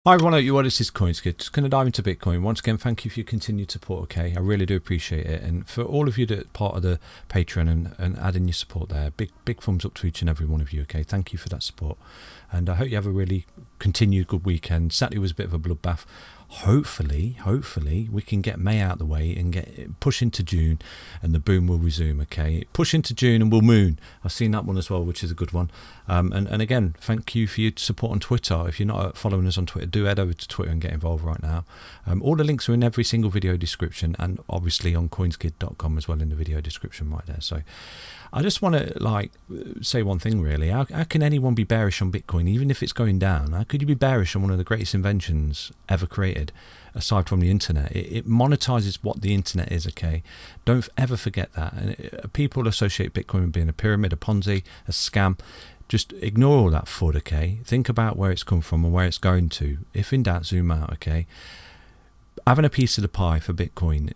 Hi everyone, hope you well. This is CoinsKid. Just going to dive into Bitcoin. Once again, thank you for your continued support, okay? I really do appreciate it. And for all of you that are part of the Patreon and adding your support there, big thumbs up to each and every one of you, okay? Thank you for that support. And I hope you have a really continued good weekend. Saturday was a bit of a bloodbath. Hopefully, we can get May out of the way and push into June, and the boom will resume, okay? Push into June and we'll moon. I've seen that one as well, which is a good one. And again, thank you for your support on Twitter. If you're not following us on Twitter, do head over to Twitter and get involved right now. All the links are in every single video description, and obviously on coinskid.com as well in the video description right there. So I just want to say one thing really. How can anyone be bearish on Bitcoin even if it's going down? How could you be bearish on one of the greatest inventions ever created aside from the internet? It monetizes what the internet is, okay? Don't ever forget that. And people associate Bitcoin with being a pyramid, a Ponzi, a scam. Just ignore all that FUD, okay? Think about where it's come from and where it's going to. If in doubt, zoom out, okay? Having a piece of the pie for Bitcoin,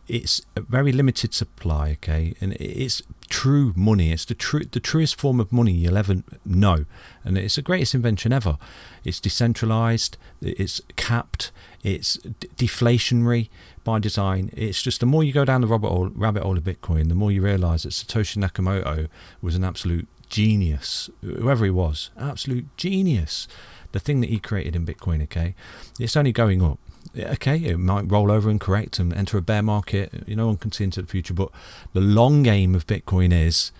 it's a very limited supply, okay? And it's true money. It's the truest form of money you'll ever know. And it's the greatest invention ever. It's decentralized, it's capped, it's deflationary by design. It's just the more you go down the rabbit hole of Bitcoin, the more you realize that Satoshi Nakamoto was an absolute genius. Whoever he was, absolute genius. The thing that he created in Bitcoin, okay? It's only going up. Okay, it might roll over and correct and enter a bear market. No one can see into the future, but the long game of Bitcoin is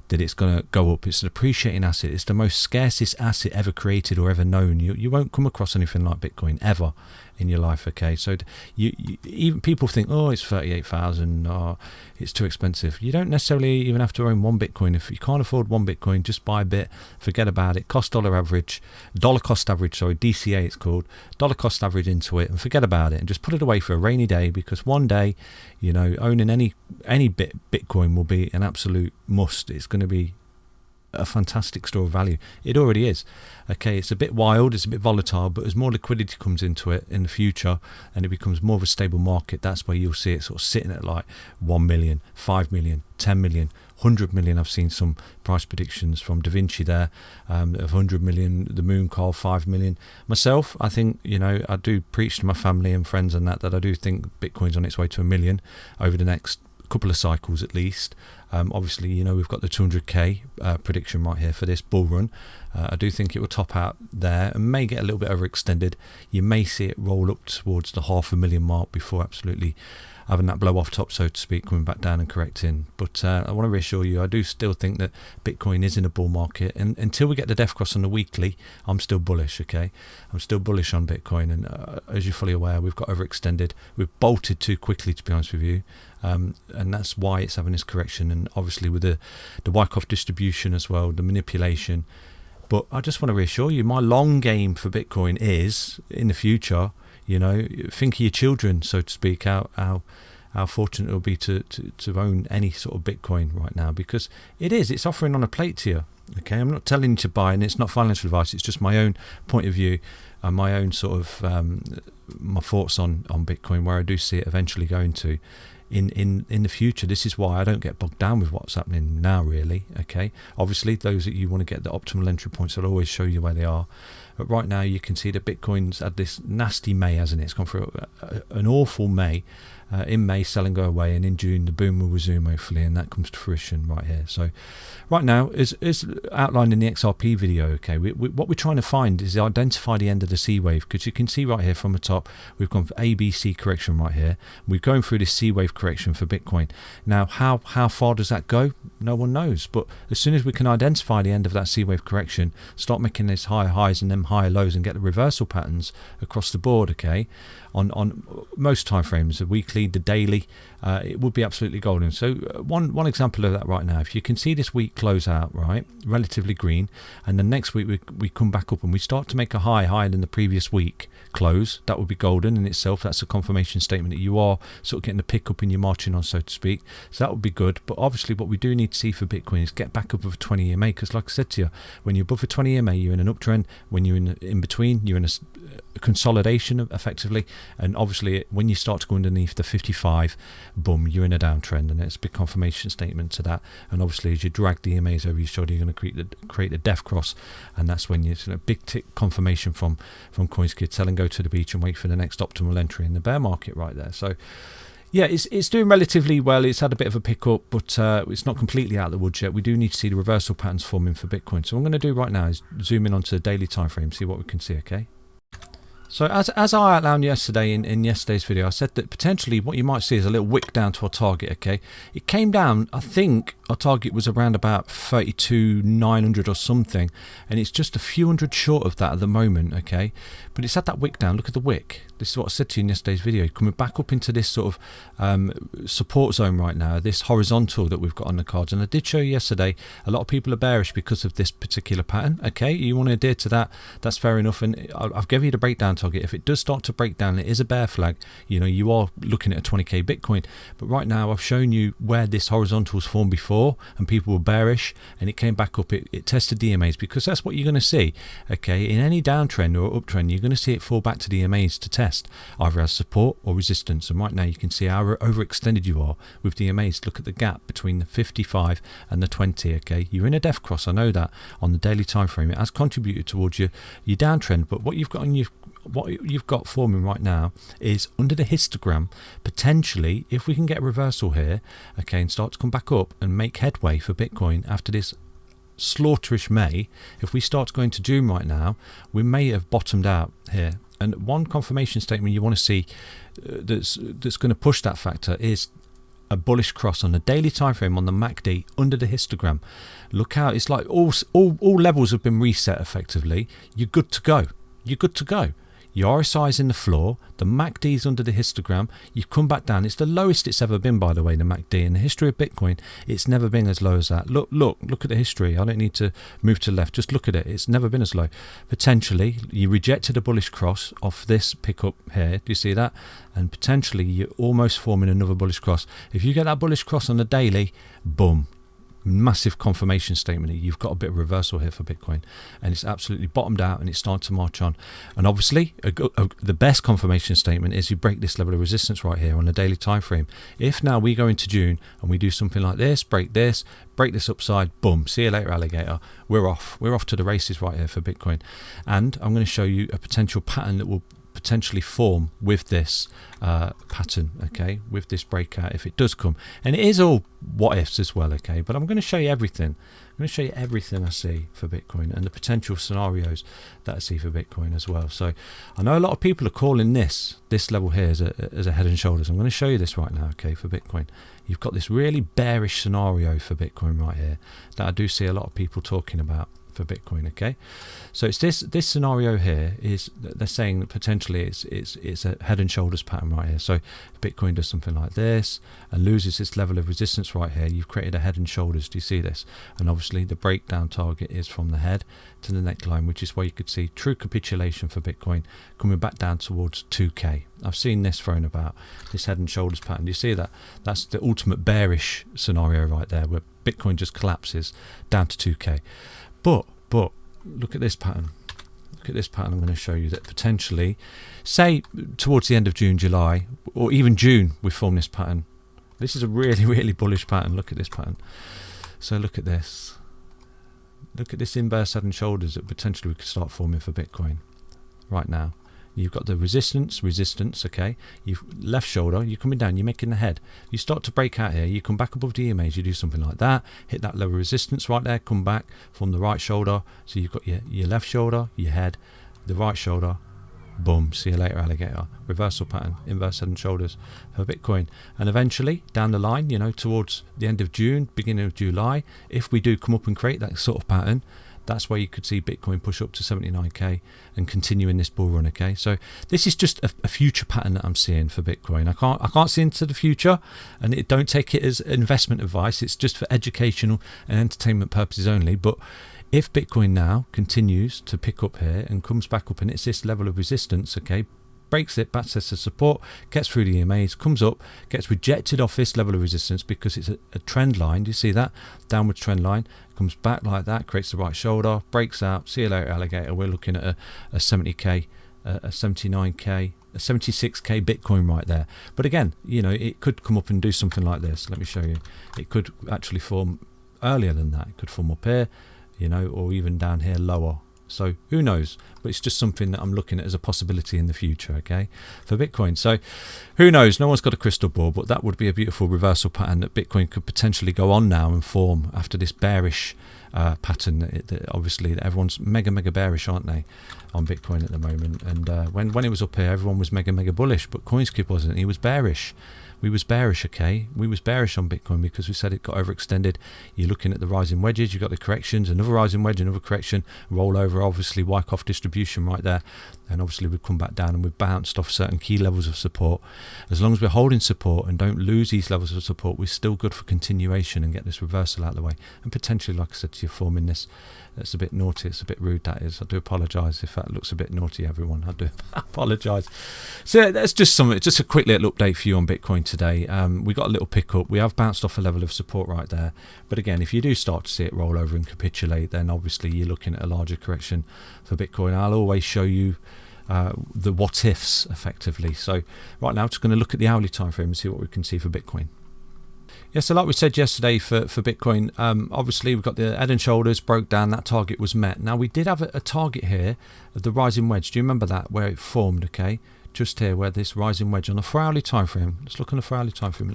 that it's going to go up. It's an appreciating asset. It's the most scarcest asset ever created or ever known. You won't come across anything like Bitcoin ever in your life, okay? So you even people think, oh, it's 38,000, or it's too expensive. You don't necessarily even have to own one Bitcoin. If you can't afford one Bitcoin, just buy a bit, forget about it. Dollar cost average, DCA it's called, dollar cost average into it and forget about it and just put it away for a rainy day, because one day, owning any Bitcoin will be an absolute must. It's going to be a fantastic store of value. It already is, okay? It's a bit wild, it's a bit volatile, but as more liquidity comes into it in the future and it becomes more of a stable market, that's where you'll see it sort of sitting at like 1 million, 5 million, 10 million, 100 million. I've seen some price predictions from Da Vinci there of 100 million, the moon call 5 million. Myself, I think, I do preach to my family and friends and that I do think Bitcoin's on its way to 1 million over the next couple of cycles at least. Obviously, we've got the 200k prediction right here for this bull run. I do think it will top out there and may get a little bit overextended. You may see it roll up towards the 500,000 mark before absolutely having that blow off top, so to speak, coming back down and correcting. But I want to reassure you, I do still think that Bitcoin is in a bull market, and until we get the death cross on the weekly, I'm still bullish, okay? I'm still bullish on Bitcoin, and as you're fully aware, we've got overextended. We've bolted too quickly, to be honest with you, and that's why it's having this correction, and obviously with the Wyckoff distribution as well, the manipulation. But I just want to reassure you, my long game for Bitcoin is, in the future, think of your children, so to speak, how fortunate it'll be to own any sort of Bitcoin right now, because it's offering on a plate to you, okay? I'm not telling you to buy, and it's not financial advice, it's just my own point of view and my own sort of my thoughts on Bitcoin, where I do see it eventually going to in the future. This is why I don't get bogged down with what's happening now, really, okay? Obviously, those that you want to get the optimal entry points, I'll always show you where they are. But right now, you can see that Bitcoin's had this nasty May, hasn't it? It's gone through an awful May. In May, sell and go away, and in June, the boom will resume, hopefully, and that comes to fruition right here. So right now, is outlined in the XRP video, okay? What we're trying to find is identify the end of the C wave, because you can see right here from the top, we've gone for ABC correction right here. We're going through this C wave correction for Bitcoin. Now, how far does that go? No one knows. But as soon as we can identify the end of that C wave correction, start making these higher highs and then higher lows and get the reversal patterns across the board, okay? On most time frames, the weekly, the daily, it would be absolutely golden. So one example of that right now, if you can see this week close out, right, relatively green, and then next week we come back up and we start to make a higher than the previous week close, that would be golden in itself. That's a confirmation statement that you are sort of getting the pick up in your marching on, so to speak. So that would be good. But obviously what we do need to see for Bitcoin is get back up of a 20-year May, because like I said to you, when you're above a 20-year May, you're in an uptrend. When you're in between, you're in consolidation effectively, and obviously when you start to go underneath the 55, boom, you're in a downtrend, and it's a big confirmation statement to that. And obviously as you drag the EMAs over your shoulder, you're going to create the death cross, and that's when you big tick confirmation from CoinsKid telling go to the beach and wait for the next optimal entry in the bear market right there. So yeah, it's doing relatively well. It's had a bit of a pickup, but it's not completely out of the woods yet. We do need to see the reversal patterns forming for Bitcoin. So what I'm going to do right now is zoom in onto the daily time frame, see what we can see, okay? So as I outlined yesterday in yesterday's video, I said that potentially what you might see is a little wick down to our target, okay? It came down, I think our target was around about 32,900 or something, and it's just a few hundred short of that at the moment, okay? But it's had that wick down. Look at the wick. This is what I said to you in yesterday's video, coming back up into this sort of support zone right now, this horizontal that we've got on the cards. And I did show you yesterday, a lot of people are bearish because of this particular pattern, okay? You want to adhere to that, that's fair enough. And I've given you the breakdown target. If it does start to break down, it is a bear flag. You know, you are looking at a 20k Bitcoin. But right now, I've shown you where this horizontal's formed before, and people were bearish, and it came back up. It tested the EMAs, because that's what you're going to see, okay? In any downtrend or uptrend, you're going to see it fall back to the EMAs to test, either as support or resistance. And right now, you can see how overextended you are with the EMAs. Look at the gap between the 55 and the 20, okay? You're in a death cross, I know that, on the daily time frame. It has contributed towards your downtrend, but what you've got on your forming right now is under the histogram. Potentially, if we can get a reversal here, okay, and start to come back up and make headway for Bitcoin after this slaughterish May, if we start to go into June right now, we may have bottomed out here. And one confirmation statement you want to see that's going to push that factor is a bullish cross on the daily time frame on the MACD under the histogram. Look out, it's like all levels have been reset effectively. You're good to go. You're good to go. Your RSI is in the floor, the MACD is under the histogram, you've come back down. It's the lowest it's ever been, by the way, the MACD. In the history of Bitcoin, it's never been as low as that. Look at the history. I don't need to move to the left, just look at it. It's never been as low. Potentially, you rejected a bullish cross off this pickup here, do you see that? And potentially, you're almost forming another bullish cross. If you get that bullish cross on the daily, boom. Massive confirmation statement. You've got a bit of reversal here for Bitcoin, and it's absolutely bottomed out and it's starting to march on. And obviously the best confirmation statement is you break this level of resistance right here on the daily time frame. If now we go into June and we do something like this, break this upside, boom, see you later, alligator. We're off to the races right here for Bitcoin. And I'm going to show you a potential pattern that will potentially form with this pattern, okay, with this breakout if it does come. And it is all what ifs as well, okay, but I'm going to show you everything. I'm going to show you everything I see for Bitcoin and the potential scenarios that I see for Bitcoin as well. So I know a lot of people are calling this level here as a head and shoulders. I'm going to show you this right now, okay, for Bitcoin. You've got this really bearish scenario for Bitcoin right here that I do see a lot of people talking about for Bitcoin, okay? So it's this scenario here is they're saying that potentially it's a head and shoulders pattern right here. So if Bitcoin does something like this and loses this level of resistance right here, you've created a head and shoulders. Do you see this? And obviously the breakdown target is from the head to the neckline, which is where you could see true capitulation for Bitcoin coming back down towards 2k. I've seen this thrown about, this head and shoulders pattern. Do you see that? That's the ultimate bearish scenario right there, where Bitcoin just collapses down to 2k. But look at this pattern. Look at this pattern. I'm going to show you that potentially, say towards the end of June, July, or even June, we form this pattern. This is a really, really bullish pattern. Look at this pattern. So look at this. Look at this inverse head and shoulders that potentially we could start forming for Bitcoin right now. You've got the resistance, okay? You've left shoulder, you're coming down, you're making the head. You start to break out here, you come back above the EMAs, you do something like that, hit that level of resistance right there, come back from the right shoulder. So you've got your left shoulder, your head, the right shoulder, boom, see you later, alligator. Reversal pattern, inverse head and shoulders for Bitcoin. And eventually, down the line, you know, towards the end of June, beginning of July, if we do come up and create that sort of pattern, that's where you could see Bitcoin push up to 79k and continue in this bull run, okay? So this is just a future pattern that I'm seeing for Bitcoin. I can't see into the future, and don't take it as investment advice. It's just for educational and entertainment purposes only. But if Bitcoin now continues to pick up here and comes back up and it's this level of resistance, okay, breaks it, back to support, gets through the EMAs, comes up, gets rejected off this level of resistance because it's a trend line. Do you see that? Downward trend line. Comes back like that, creates the right shoulder, breaks out. See you later, alligator. We're looking at a 70k a 79k, a 76k Bitcoin right there. But again, you know, it could come up and do something like this. Let me show you. It could actually form earlier than that. It could form up here, you know, or even down here lower. So who knows? But it's just something that I'm looking at as a possibility in the future, okay, for Bitcoin. So who knows? No one's got a crystal ball, but that would be a beautiful reversal pattern that Bitcoin could potentially go on now and form after this bearish pattern. That obviously everyone's mega bearish, aren't they, on Bitcoin at the moment? And when it was up here, everyone was mega bullish, but CoinsKid wasn't. He was bearish. We was bearish, okay? We was bearish on Bitcoin because we said it got overextended. You're looking at the rising wedges, you've got the corrections, another rising wedge, another correction, roll over, obviously Wyckoff distribution right there. And obviously we've come back down and we've bounced off certain key levels of support. As long as we're holding support and don't lose these levels of support, we're still good for continuation and get this reversal out of the way. And potentially, like I said to you, forming this. That's a bit naughty, it's a bit rude, that is. I do apologise if that looks a bit naughty, everyone. I do apologise. So that's just just a quick little update for you on Bitcoin today. We got a little pickup. We have bounced off a level of support right there. But again, if you do start to see it roll over and capitulate, then obviously you're looking at a larger correction for Bitcoin. I'll always show you the what ifs effectively. So right now, I'm just going to look at the hourly time frame and see what we can see for Bitcoin. Yeah, so like we said yesterday for Bitcoin, obviously we've got the head and shoulders broke down, that target was met. Now we did have a target here of the rising wedge. Do you remember that, where it formed, okay? Just here, where this rising wedge on the 4 hourly time frame. Let's look on the 4 hourly time frame. It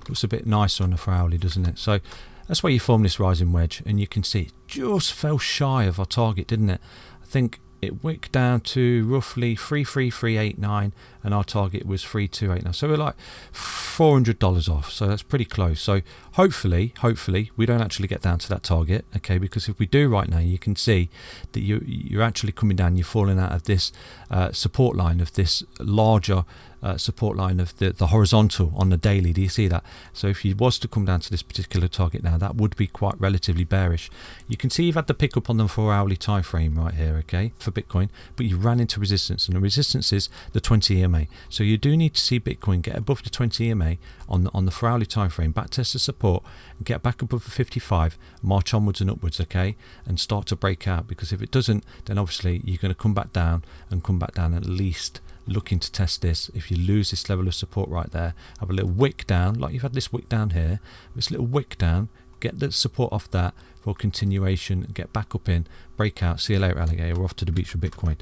looks a bit nicer on the 4 hourly, doesn't it? So that's where you form this rising wedge, and you can see it just fell shy of our target, didn't it? I think it wicked down to roughly 33389 and our target was 3289. So we're like $400 off, so that's pretty close. So hopefully we don't actually get down to that target, okay, because if we do right now, you can see that you're actually coming down, you're falling out of this support line, of this larger support line of the horizontal on the daily. Do you see that? So if you was to come down to this particular target now, that would be quite relatively bearish. You can see you've had the pickup on the 4 hourly time frame right here, okay, for Bitcoin, but you ran into resistance, and the resistance is the 20 EMA. So you do need to see Bitcoin get above the 20 EMA on the 4 hourly time frame, back test the support, and get back above the 55, march onwards and upwards, okay, and start to break out. Because if it doesn't, then obviously you're going to come back down at least looking to test this. If you lose this level of support right there, have a little wick down, like you've had this wick down here, this little wick down, get the support off that for continuation, get back up in, break out, see you later alligator, we're off to the beach for Bitcoin.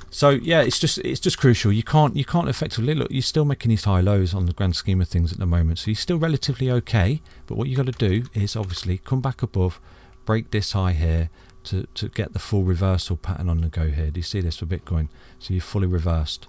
So yeah, it's just crucial. You can't effectively look. You're still making these high lows on the grand scheme of things at the moment, so you're still relatively okay. But what you got to do is obviously come back above, break this high here to get the full reversal pattern on the go here. Do you see this for Bitcoin? So you're fully reversed,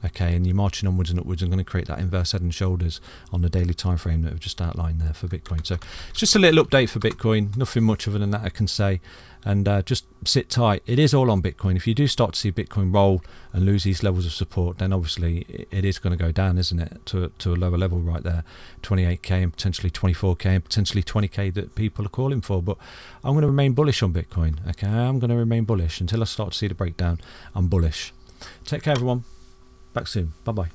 okay, and you're marching onwards and upwards and going to create that inverse head and shoulders on the daily time frame that I've just outlined there for Bitcoin. So it's just a little update for Bitcoin, nothing much other than that I can say. And just sit tight. It is all on Bitcoin. If you do start to see Bitcoin roll and lose these levels of support, then obviously it is going to go down, isn't it, to a lower level right there, 28k and potentially 24k and potentially 20k that people are calling for. But I'm going to remain bullish on Bitcoin, okay? I'm going to remain bullish until I start to see the breakdown. I'm bullish. Take care, everyone. Back soon. Bye-bye.